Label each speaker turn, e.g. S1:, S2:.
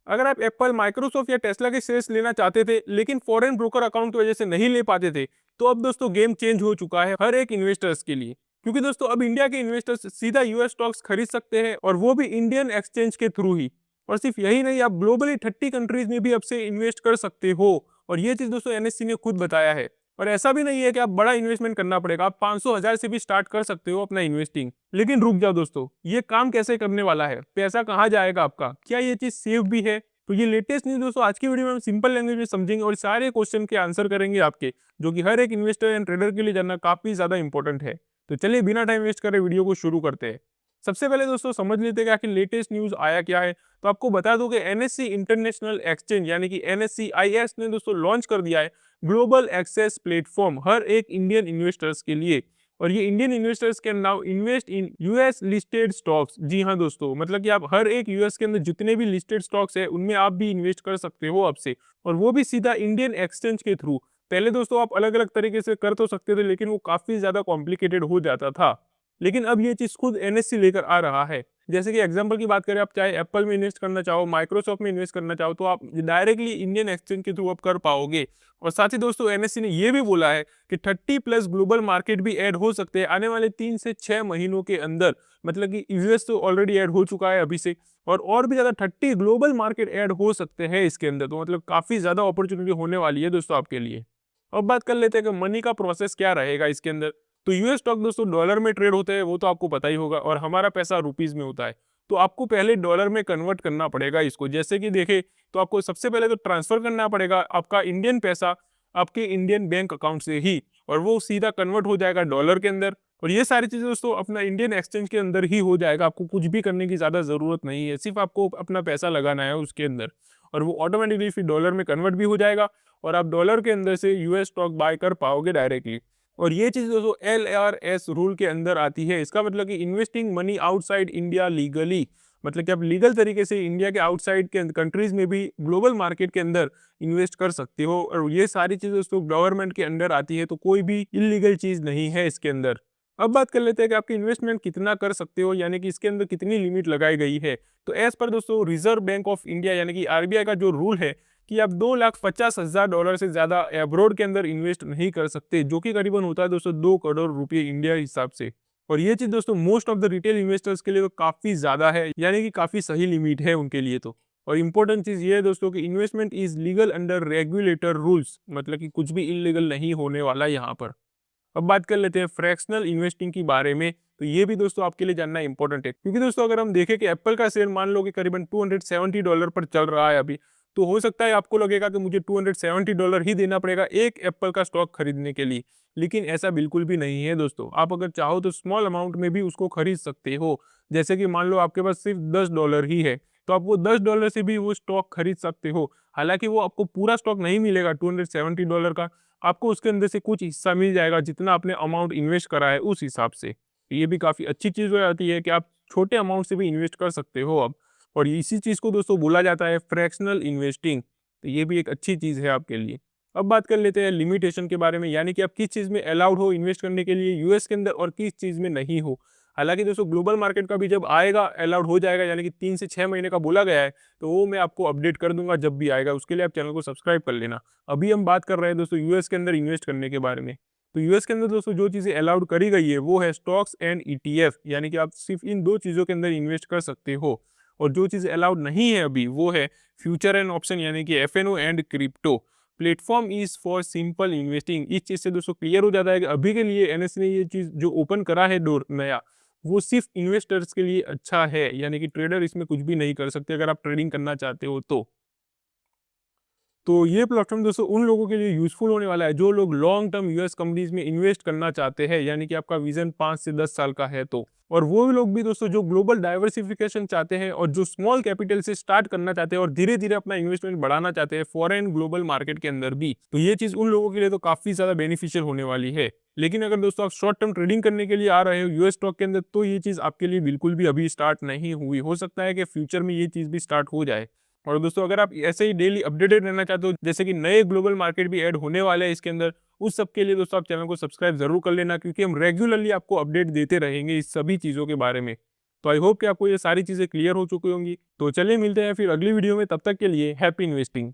S1: अगर आप Apple, Microsoft या टेस्ला के शेयर्स लेना चाहते थे लेकिन फॉरेन ब्रोकर अकाउंट की वजह से नहीं ले पाते थे, तो अब दोस्तों गेम चेंज हो चुका है हर एक इन्वेस्टर्स के लिए। क्योंकि दोस्तों अब इंडिया के इन्वेस्टर्स सीधा यूएस स्टॉक्स खरीद सकते हैं, और वो भी इंडियन एक्सचेंज के थ्रू ही। और सिर्फ यही नहीं, आप ग्लोबली 30 कंट्रीज में भी अब से इन्वेस्ट कर सकते हो। और ये चीज दोस्तों एनएससी ने खुद बताया है। और ऐसा भी नहीं है कि आप बड़ा इन्वेस्टमेंट करना पड़ेगा, आप 500,000 से भी स्टार्ट कर सकते हो अपना इन्वेस्टिंग। लेकिन रुक जाओ दोस्तों, ये काम कैसे करने वाला है, पैसा कहाँ जाएगा आपका, क्या ये चीज सेफ भी है? तो ये लेटेस्ट न्यूज दोस्तों आज की वीडियो में हम सिंपल लैंग्वेज में समझेंगे और सारे क्वेश्चन के आंसर करेंगे आपके, जो कि हर एक इन्वेस्टर एंड ट्रेडर के लिए जानना काफी ज्यादा इंपॉर्टेंट है। तो चलिए बिना टाइम वेस्ट करे वीडियो को शुरू करते हैं। सबसे पहले दोस्तों समझ लेते हैं कि आखिर लेटेस्ट न्यूज आया क्या है। तो आपको बता दूं कि एनएससी इंटरनेशनल एक्सचेंज यानी कि एनएससी आईएस ने दोस्तों लॉन्च कर दिया है ग्लोबल एक्सेस प्लेटफॉर्म हर एक इंडियन इन्वेस्टर्स के लिए। और ये Indian investors can now invest in US listed stocks. जी हाँ दोस्तों, मतलब कि आप हर एक यूएस के अंदर जितने भी लिस्टेड स्टॉक्स है उनमें आप भी इन्वेस्ट कर सकते हो अब से, और वो भी सीधा इंडियन एक्सचेंज के थ्रू। पहले दोस्तों आप अलग अलग तरीके से कर तो सकते थे, लेकिन वो काफी ज्यादा कॉम्प्लिकेटेड हो जाता था। लेकिन अब ये चीज खुद एनएससी लेकर आ रहा है। जैसे कि एग्जांपल की बात करें, आप चाहे एप्पल में इन्वेस्ट करना चाहो, माइक्रोसॉफ्ट में इन्वेस्ट करना चाहो, तो आप डायरेक्टली इंडियन एक्सचेंज के थ्रू आप कर पाओगे। और साथ ही दोस्तों एनएससी ने ये भी बोला है कि 30+ ग्लोबल मार्केट भी ऐड हो सकते हैं आने वाले 3 से 6 महीनों के अंदर। मतलब कि यूएस तो ऑलरेडी ऐड हो चुका है अभी से, और भी ज्यादा 30 ग्लोबल मार्केट ऐड हो सकते हैं इसके अंदर। तो मतलब काफी ज्यादा अपॉर्चुनिटी होने वाली है दोस्तों आपके लिए। अब बात कर लेते हैं कि मनी का प्रोसेस क्या रहेगा इसके अंदर। तो यूएस स्टॉक दोस्तों डॉलर में ट्रेड होते हैं, वो तो आपको पता ही होगा, और हमारा पैसा रुपीज में होता है। तो आपको पहले डॉलर में कन्वर्ट करना पड़ेगा इसको। जैसे कि देखें, तो आपको सबसे पहले तो ट्रांसफर करना पड़ेगा आपका इंडियन पैसा आपके इंडियन बैंक अकाउंट से ही, और वो सीधा कन्वर्ट हो जाएगा डॉलर के अंदर। और ये सारी चीजें दोस्तों अपना इंडियन एक्सचेंज के अंदर ही हो जाएगा, आपको कुछ भी करने की ज्यादा जरूरत नहीं है, सिर्फ आपको अपना पैसा लगाना है उसके अंदर, और वो ऑटोमेटिकली फिर डॉलर में कन्वर्ट भी हो जाएगा, और आप डॉलर के अंदर से यूएस स्टॉक बाय कर पाओगे डायरेक्टली। और ये चीज दोस्तों LRS रूल के अंदर आती है। इसका मतलब कि investing money outside India legally, मतलब कि आप लीगल तरीके से इंडिया के आउटसाइड के कंट्रीज में भी ग्लोबल मार्केट के अंदर इन्वेस्ट कर सकते हो। और ये सारी चीजें दोस्तों गवर्नमेंट के अंडर आती है, तो कोई भी इलीगल चीज नहीं है इसके अंदर। अब बात कर लेते हैं कि आपकी इन्वेस्टमेंट कितना कर सकते हो, यानी कि इसके अंदर कितनी लिमिट लगाई गई है। तो एज पर दोस्तों रिजर्व बैंक ऑफ इंडिया यानी कि आरबीआई का जो रूल है कि आप $2,50,000 से ज्यादा अब्रॉड के अंदर इन्वेस्ट नहीं कर सकते, जो कि करीबन होता है दोस्तों 2 करोड़ रुपए इंडिया हिसाब से। और ये चीज दोस्तों most of the retail investors के लिए तो काफी ज्यादा है, यानी कि काफी सही लिमिट है उनके लिए तो। और इंपॉर्टेंट चीज ये है दोस्तों कि investment is legal under regulator rules, मतलब कि कुछ भी इलीगल नहीं होने वाला यहाँ पर। अब बात कर लेते हैं फ्रैक्शनल इन्वेस्टिंग के बारे में। तो ये भी दोस्तों आपके लिए जानना इंपॉर्टेंट है, क्योंकि दोस्तों अगर हम देखें कि एप्पल का शेयर मान लो कि करीबन $270 पर चल रहा है अभी, तो हो सकता है आपको लगेगा कि मुझे $270 ही देना पड़ेगा एक एप्पल का स्टॉक खरीदने के लिए। लेकिन ऐसा बिल्कुल भी नहीं है दोस्तों, आप अगर चाहो तो स्मॉल अमाउंट में भी उसको खरीद सकते हो। जैसे कि मान लो आपके पास सिर्फ $10 ही है, तो आप वो $10 से भी वो स्टॉक खरीद सकते हो। हालांकि वो आपको पूरा स्टॉक नहीं मिलेगा $270 का, आपको उसके अंदर से कुछ हिस्सा मिल जाएगा जितना आपने अमाउंट इन्वेस्ट करा है उस हिसाब से। ये भी काफ़ी अच्छी चीज़ हो जाती है कि आप छोटे अमाउंट से भी इन्वेस्ट कर सकते हो अब। और इसी चीज़ को दोस्तों बोला जाता है फ्रैक्शनल इन्वेस्टिंग। तो ये भी एक अच्छी चीज़ है आपके लिए। अब बात कर लेते हैं लिमिटेशन के बारे में, यानी कि आप किस चीज़ में अलाउड हो इन्वेस्ट करने के लिए यूएस के अंदर और किस चीज़ में नहीं हो। हालांकि दोस्तों ग्लोबल मार्केट का भी जब आएगा अलाउड हो जाएगा, यानी कि 3 से 6 महीने का बोला गया है, तो वो मैं आपको अपडेट कर दूंगा जब भी आएगा। उसके लिए आप चैनल को सब्सक्राइब कर लेना। अभी हम बात कर रहे हैं दोस्तों यूएस के अंदर इन्वेस्ट करने के बारे में। तो यूएस के अंदर दोस्तों जो चीज़ें अलाउड करी गई है वो है स्टॉक्स एंड ईटीएफ, यानी कि आप सिर्फ इन दो चीज़ों के अंदर इन्वेस्ट कर सकते हो। और जो चीज़ अलाउड नहीं है अभी वो है फ्यूचर एंड ऑप्शन, यानी कि FNO and crypto. Platform is for simple investing. इस चीज़ से दोस्तों क्लियर हो जाता है कि अभी के लिए एनएस ने ये चीज़ जो ओपन करा है डोर नया, वो सिर्फ इन्वेस्टर्स के लिए अच्छा है, यानी कि ट्रेडर इसमें कुछ भी नहीं कर सकते अगर आप ट्रेडिंग करना चाहते हो तो। तो ये प्लेटफॉर्म दोस्तों उन लोगों के लिए यूजफुल होने वाला है जो लोग लॉन्ग टर्म यूएस कंपनीज में इन्वेस्ट करना चाहते हैं, यानी कि आपका विजन 5 से 10 साल का है तो। और वो लोग भी दोस्तों जो ग्लोबल डाइवर्सिफिकेशन चाहते हैं और जो स्मॉल कैपिटल से स्टार्ट करना चाहते हैं और धीरे धीरे अपना इन्वेस्टमेंट बढ़ाना चाहते हैं फॉरेन ग्लोबल मार्केट के अंदर भी, तो ये चीज उन लोगों के लिए तो काफी ज्यादा बेनिफिशियल होने वाली है। लेकिन अगर दोस्तों आप शॉर्ट टर्म ट्रेडिंग करने के लिए आ रहे हो यूएस स्टॉक के अंदर, तो ये चीज आपके लिए बिल्कुल भी अभी स्टार्ट नहीं हुई। हो सकता है कि फ्यूचर में ये चीज भी स्टार्ट हो जाए। और दोस्तों अगर आप ऐसे ही डेली अपडेटेड रहना चाहते हो, जैसे कि नए ग्लोबल मार्केट भी ऐड होने वाले हैं इसके अंदर, उस सब के लिए दोस्तों आप चैनल को सब्सक्राइब जरूर कर लेना, क्योंकि हम रेगुलरली आपको अपडेट देते रहेंगे इस सभी चीज़ों के बारे में। तो आई होप कि आपको ये सारी चीजें क्लियर हो चुकी होंगी। तो चलिए मिलते हैं फिर अगली वीडियो में, तब तक के लिए हैप्पी इन्वेस्टिंग।